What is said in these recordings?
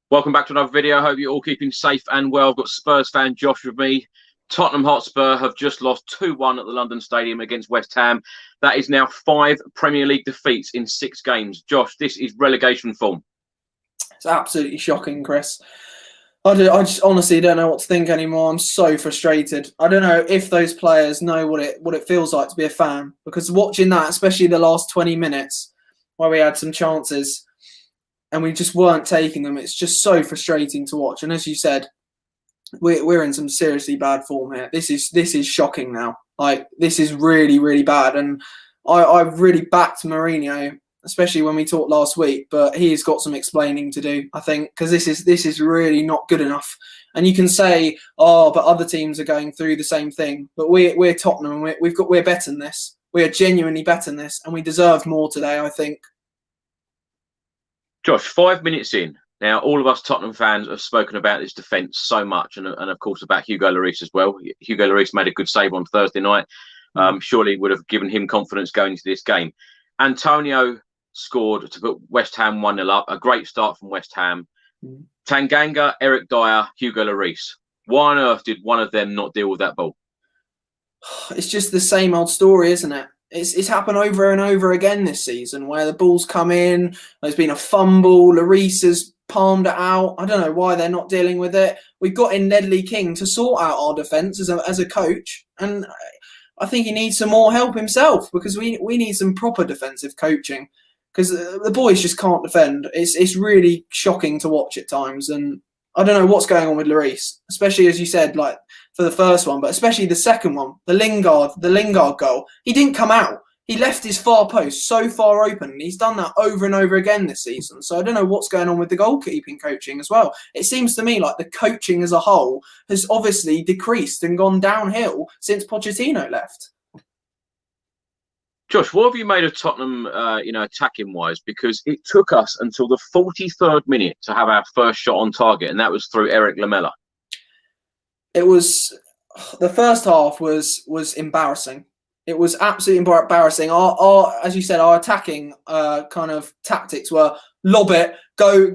Welcome back to another video. I hope you're all keeping safe and well. I've got Spurs fan Josh with me. Tottenham Hotspur have just lost 2-1 at the London Stadium against West Ham. That is now 5 Premier League defeats in 6 games. Josh, this is relegation form. It's absolutely shocking, Chris. I just honestly don't know what to think anymore. I'm so frustrated. I don't know if those players know what it feels like to be a fan, because watching that, especially the last 20 minutes where we had some chances and we just weren't taking them, it's just so frustrating to watch. And as you said, we're in some seriously bad form here. This is shocking now. Like, this is really, really bad. And I've really backed Mourinho, especially when we talked last week, but he's got some explaining to do, I think, because this is really not good enough. And you can say, oh, but other teams are going through the same thing. But we're Tottenham, and we're better than this. We are genuinely better than this, and we deserved more today, I think. Josh, 5 minutes in. Now, all of us Tottenham fans have spoken about this defence so much, and of course about Hugo Lloris as well. Hugo Lloris made a good save on Thursday night. Surely would have given him confidence going into this game. Antonio scored to put West Ham 1-0 up. A great start from West Ham. Tanganga, Eric Dyer, Hugo Lloris. Why on earth did one of them not deal with that ball? It's just the same old story, isn't it? It's happened over and over again this season, where the ball's come in, there's been a fumble, Lloris has palmed it out. I don't know why they're not dealing with it. We've got in Ledley King to sort out our defence as a coach, and I think he needs some more help himself, because we need some proper defensive coaching, because the boys just can't defend. It's really shocking to watch at times, and I don't know what's going on with Lloris, especially as you said, like for the first one, but especially the second one, the Lingard goal. He didn't come out. He left his far post so far open, and he's done that over and over again this season. So I don't know what's going on with the goalkeeping coaching as well. It seems to me like the coaching as a whole has obviously decreased and gone downhill since Pochettino left. Josh, what have you made of Tottenham, attacking wise? Because it took us until the 43rd minute to have our first shot on target, and that was through Eric Lamela. It was, the first half was embarrassing. It was absolutely embarrassing. Our as you said, our attacking kind of tactics were lob it, go,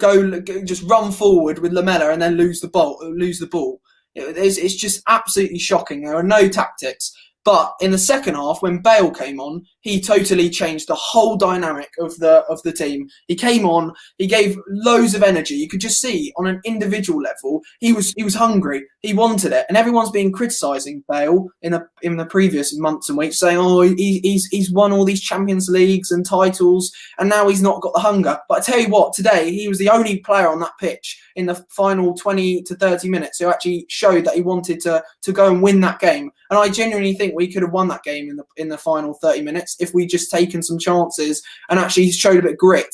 just run forward with Lamela and then lose the ball. It's just absolutely shocking. There are no tactics. But in the second half, when Bale came on, he totally changed the whole dynamic of the team. He came on, he gave loads of energy. You could just see on an individual level, he was hungry. He wanted it, and everyone's been criticising Bale in the previous months and weeks, saying, "Oh, he's won all these Champions Leagues and titles, and now he's not got the hunger." But I tell you what, today he was the only player on that pitch in the final 20 to 30 minutes who actually showed that he wanted to go and win that game. And I genuinely think we could have won that game in the final 30 minutes if we'd just taken some chances and actually showed a bit of grit.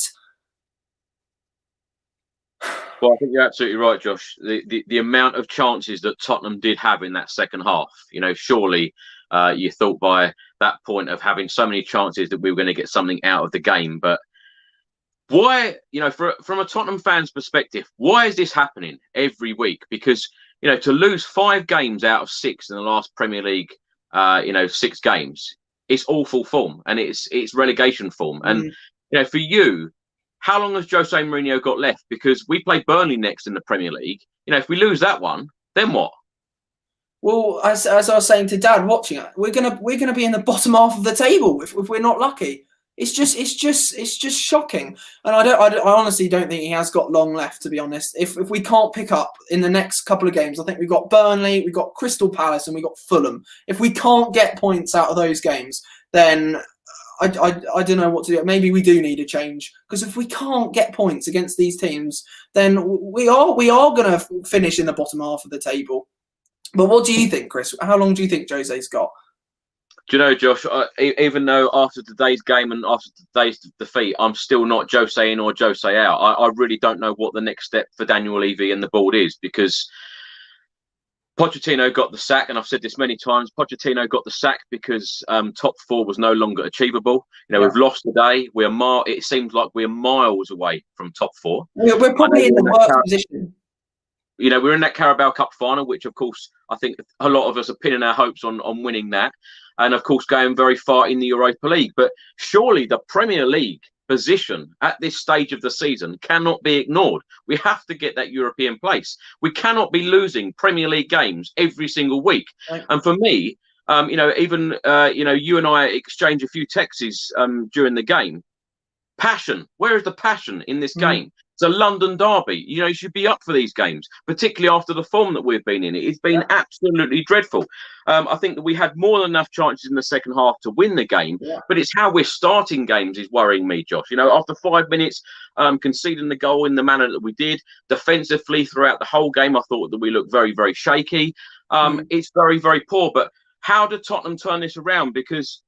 Well, I think you're absolutely right, Josh. The amount of chances that Tottenham did have in that second half, surely you thought by that point of having so many chances that we were going to get something out of the game. But why, from a Tottenham fan's perspective, why is this happening every week? Because, to lose 5 games out of 6 in the last Premier League, 6 games, it's awful form, and it's relegation form. And, for you, how long has Jose Mourinho got left? Because we play Burnley next in the Premier League. If we lose that one, then what? Well, as I was saying to Dad watching it, we're gonna be in the bottom half of the table if we're not lucky. It's just shocking, and I honestly don't think he has got long left, to be honest. If we can't pick up in the next couple of games, I think we've got Burnley, we've got Crystal Palace, and we've got Fulham. If we can't get points out of those games, then I don't know what to do. Maybe we do need a change, because if we can't get points against these teams, then we are going to finish in the bottom half of the table. But what do you think, Chris? How long do you think Jose's got? Do you know, Josh, even though after today's game and after today's defeat, I'm still not Jose in or Jose out, I really don't know what the next step for Daniel Levy and the board is, because Pochettino got the sack, and I've said this many times, Pochettino got the sack because top 4 was no longer achievable. We've lost today. It seems like we're miles away from top 4. We're probably in the worst position. We're in that Carabao Cup final, which, of course, I think a lot of us are pinning our hopes on winning that. And, of course, going very far in the Europa League. But surely the Premier League position at this stage of the season cannot be ignored. We have to get that European place. We cannot be losing Premier League games every single week. Right. And for me, even you and I exchange a few texts during the game. Passion. Where is the passion in this game? It's a London derby. You should be up for these games, particularly after the form that we've been in. It's been absolutely dreadful. I think that we had more than enough chances in the second half to win the game, but it's how we're starting games is worrying me, Josh. After 5 minutes, conceding the goal in the manner that we did, defensively throughout the whole game, I thought that we looked very, very shaky. It's very, very poor. But how did Tottenham turn this around? Because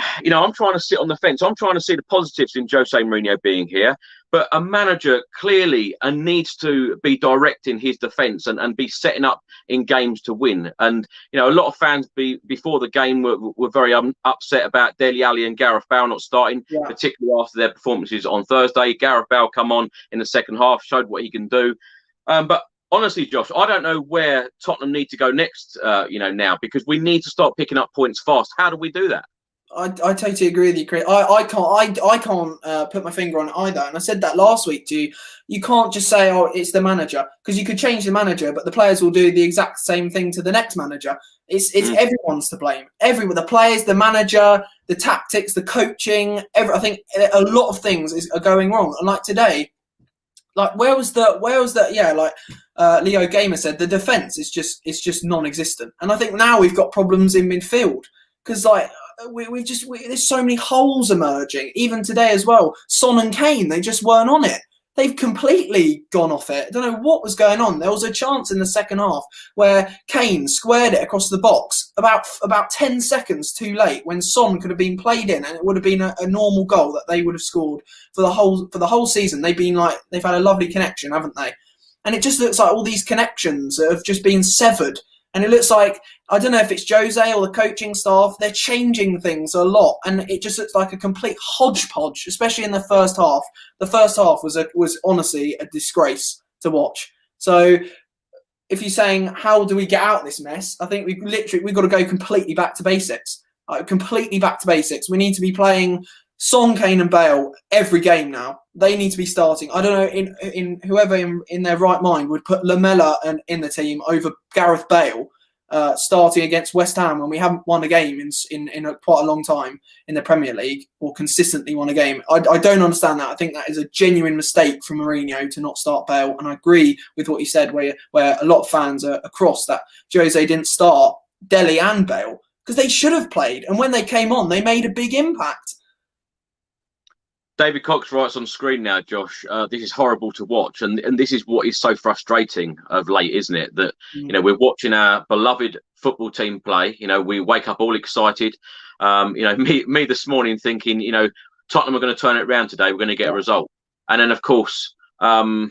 I'm trying to sit on the fence. I'm trying to see the positives in Jose Mourinho being here. But a manager clearly needs to be directing his defence and be setting up in games to win. And, a lot of fans before the game were very upset about Dele Alli and Gareth Bale not starting, particularly after their performances on Thursday. Gareth Bale come on in the second half, showed what he can do. But honestly, Josh, I don't know where Tottenham need to go next, now, because we need to start picking up points fast. How do we do that? I totally agree with you, Chris. I can't put my finger on it either. And I said that last week to you. You can't just say, oh, it's the manager, because you could change the manager, but the players will do the exact same thing to the next manager. It's everyone's to blame. Everyone, the players, the manager, the tactics, the coaching. I think a lot of things are going wrong. And like today, where was the? Yeah, Leo Gamer said, the defense is just non-existent. And I think now we've got problems in midfield because there's so many holes emerging. Even today as well, Son and Kane, they just weren't on it. They've completely gone off it. I don't know what was going on. There was a chance in the second half where Kane squared it across the box about 10 seconds too late when Son could have been played in, and it would have been a normal goal that they would have scored for the whole season. They've had a lovely connection, haven't they? And it just looks like all these connections have just been severed. And it looks like, I don't know if it's Jose or the coaching staff, they're changing things a lot. And it just looks like a complete hodgepodge, especially in the first half. The first half was honestly a disgrace to watch. So if you're saying, how do we get out of this mess? I think we've got to go completely back to basics. Completely back to basics. We need to be playing Son, Kane and Bale every game now. They need to be starting. I don't know, in whoever in their right mind would put Lamella in the team over Gareth Bale starting against West Ham when we haven't won a game in quite a long time in the Premier League, or consistently won a game. I don't understand that. I think that is a genuine mistake from Mourinho to not start Bale. And I agree with what you said, where a lot of fans are across that Jose didn't start Dele and Bale because they should have played. And when they came on, they made a big impact. David Cox writes on screen now, Josh, this is horrible to watch. And this is what is so frustrating of late, isn't it? That, we're watching our beloved football team play. We wake up all excited. Me this morning thinking, Tottenham are going to turn it around today. We're going to get a result. And then, of course, another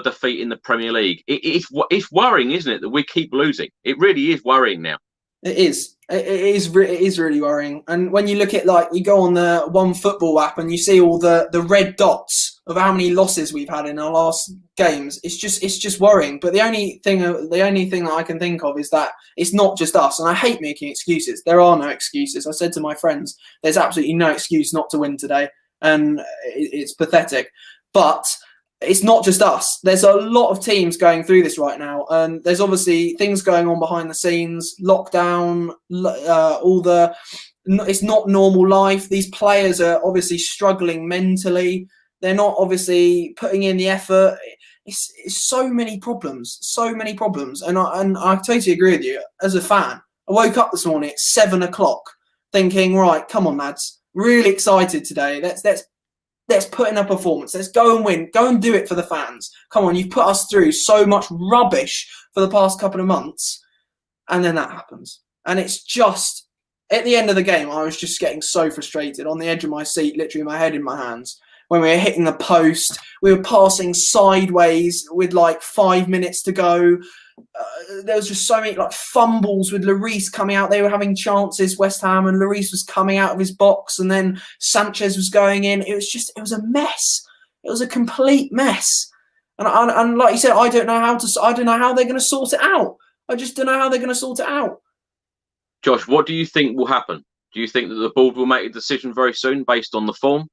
defeat in the Premier League. It's worrying, isn't it, that we keep losing? It really is worrying now. It is. It is really worrying. And when you look at, you go on the One Football app and you see all the red dots of how many losses we've had in our last games, it's just worrying. But the only thing that I can think of is that it's not just us. And I hate making excuses. There are no excuses. I said to my friends, there's absolutely no excuse not to win today, and it's pathetic. But it's not just us. There's a lot of teams going through this right now, and there's obviously things going on behind the scenes. Lockdown, it's not normal life. These players are obviously struggling mentally. They're not obviously putting in the effort. It's so many problems, and I totally agree with you. As a fan, I woke up this morning at 7 o'clock thinking, right, come on, lads, really excited today. Let's put in a performance. Let's go and win. Go and do it for the fans. Come on, you've put us through so much rubbish for the past couple of months. And then that happens. And it's just, at the end of the game, I was just getting so frustrated, on the edge of my seat, literally my head in my hands. When we were hitting the post, we were passing sideways with 5 minutes to go. There was just so many fumbles with Lloris coming out. They were having chances, West Ham, and Lloris was coming out of his box, and then Sanchez was going in. It was a mess. It was a complete mess. And like you said, I don't know how they're going to sort it out. I just don't know how they're going to sort it out. Josh, what do you think will happen? Do you think that the board will make a decision very soon based on the form?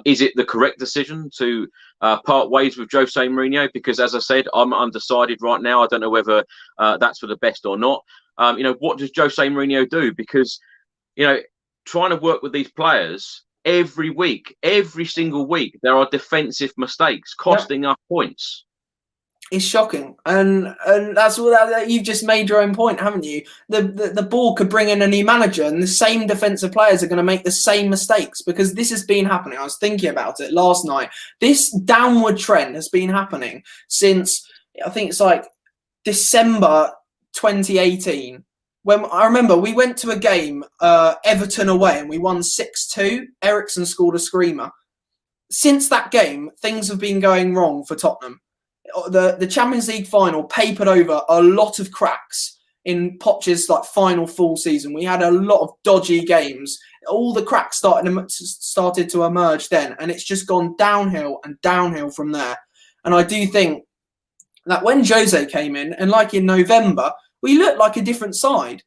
Is it the correct decision to part ways with Jose Mourinho? Because, as I said, I'm undecided right now. I don't know whether that's for the best or not. You know, what does Jose Mourinho do? Because, you know, trying to work with these players every week, every single week, there are defensive mistakes costing us points. It's shocking, and that's all that you've just made your own point, haven't you? The board could bring in a new manager, and the same defensive players are going to make the same mistakes, because this has been happening. I was thinking about it last night. This downward trend has been happening since, I think it's like December 2018. When I remember we went to a game, Everton away, and we won 6-2. Eriksen scored a screamer. Since that game, things have been going wrong for Tottenham. The Champions League final papered over a lot of cracks in Poch's like final full season. We had a lot of dodgy games. All the cracks started to emerge then, and it's just gone downhill and downhill from there. And I do think that when Jose came in, and like in November, we looked like a different side.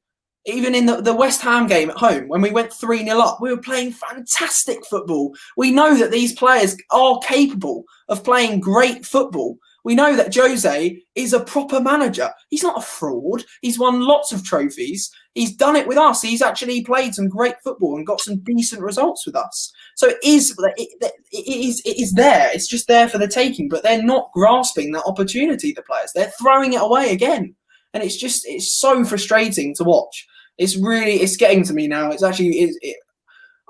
Even in the West Ham game at home, when we went 3-0 up, we were playing fantastic football. We know that these players are capable of playing great football. We know that Jose is a proper manager. He's not a fraud. He's won lots of trophies. He's done it with us. He's actually played some great football and got some decent results with us. So it is there. It's just there for the taking, but they're not grasping that opportunity, the players. They're throwing it away again. And it's so frustrating to watch. It's getting to me now. It's actually,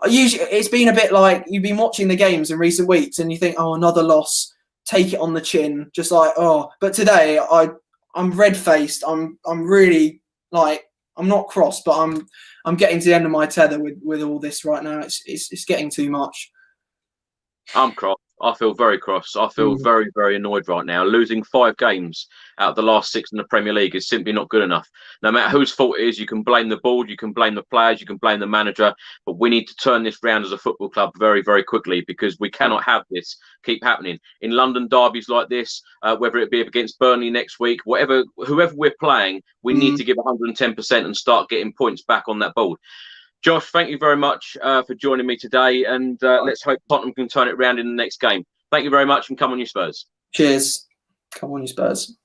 usually it's been a bit like you've been watching the games in recent weeks and you think, oh, another loss. Take it on the chin, just like, oh. But today I'm red-faced. I'm really like, I'm not cross, but I'm getting to the end of my tether with all this right now. It's getting too much. I'm cross. I feel very cross. I feel very, very annoyed right now. Losing 5 games out of the last 6 in the Premier League is simply not good enough. No matter whose fault it is, you can blame the board, you can blame the players, you can blame the manager, but we need to turn this round as a football club very, very quickly, because we cannot have this keep happening. In London derbies like this, whether it be against Burnley next week, whoever we're playing, we need to give 110% and start getting points back on that board. Josh, thank you very much for joining me today, and let's hope Tottenham can turn it around in the next game. Thank you very much, and come on you Spurs. Cheers. Come on you Spurs.